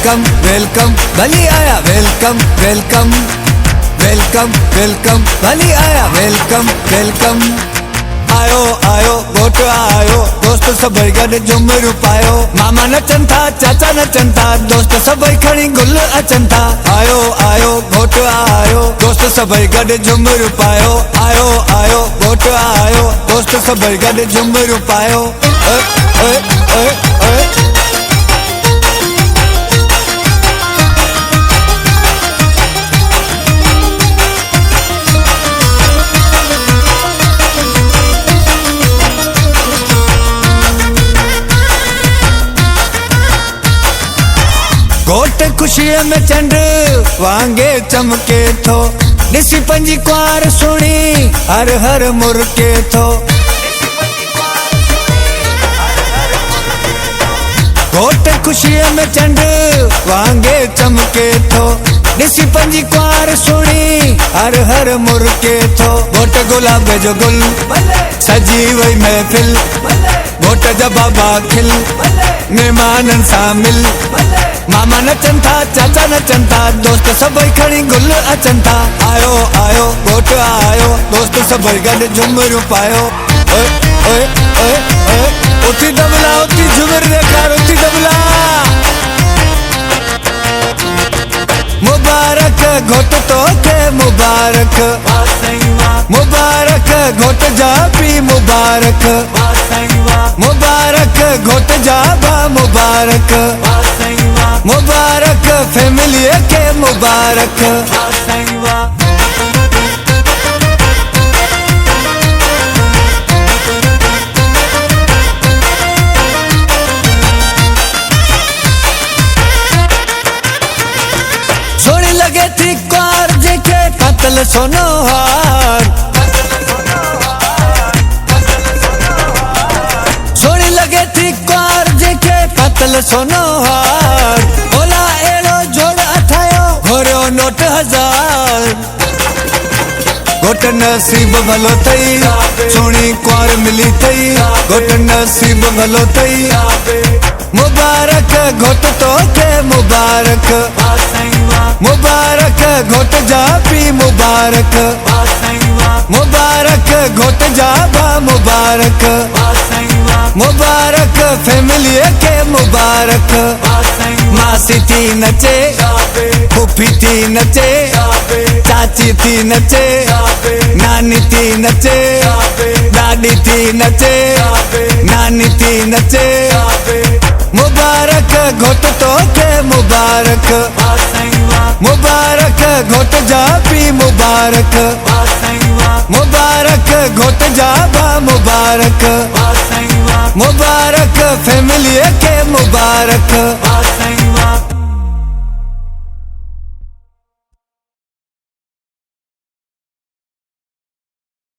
Welcome welcome भली आया welcome welcome welcome welcome भली आया वेलकम वेलकम। आयो आयो घोट आयो दोस्त सभई गॾु झुमरू पायो मामा नचनि था चाचा नचनि था दोस्त सभई खणी गुल अचनि था। आयो आयो घोट आयो दोस्त सभई गॾु झुमरू पायो आयो आयो घोट आयो दोस्त सभई गॾु झुमरू पायो। घोट खुशीअ में चंड वांगे चमके थो ॾिसी पंहिंजी कुंवार सुणी हर हर मुरके थो। घोट खुशीअ में चंड वांगे चमके थो ॾिसी पंहिंजी कुंवार सुणी हर हर मुरके थो। घोट गुलाब जो गुल सजी वई महफिल घोट जा बाबा खिल मेहमाननि सां मिल मामा नचनि था चाचा नचनि था दोस्त सभई खणी गुल अचनि था। आयो आयो घोट आयो दोस्त सभई गॾु झुमरू पायो। उथी दबला उथी झुमर ॾेखार उथी दबला। मुबारक घोट तोखे मुबारक मुबारक घोट जा पी मुबारक मुबारक घोट जा बा मुबारक मुबारक फैमिली के मुबारक। सोनी लगे थी कुंवार जेके पातल सोनो हार सोनी लगे थी कुंवार जेके पातल सोनो हार ओला एड़ो जोड़ अठायो घोरियो नोट 1000। घोट नसीब भलो थई सोनी कुंवार मिली थई घोट नसीब भलो थई मुबारक घोट तोखे मुबारक मुबारक घोट जा पी मुबारक मुबारक घोट जा बा मुबारक मुबारक फैमिली के मुबारक। मासी थी नचे फूफी थी नचे चाची थी नचे नानी थी नचे दादी थी नचे नानी थी नचे मुबारक घोट तोखे मुबारक मुबारक घोट जा पी मुबारक मुबारक घोट जा बा मुबारक मुबारक फैमिली के मुबारक।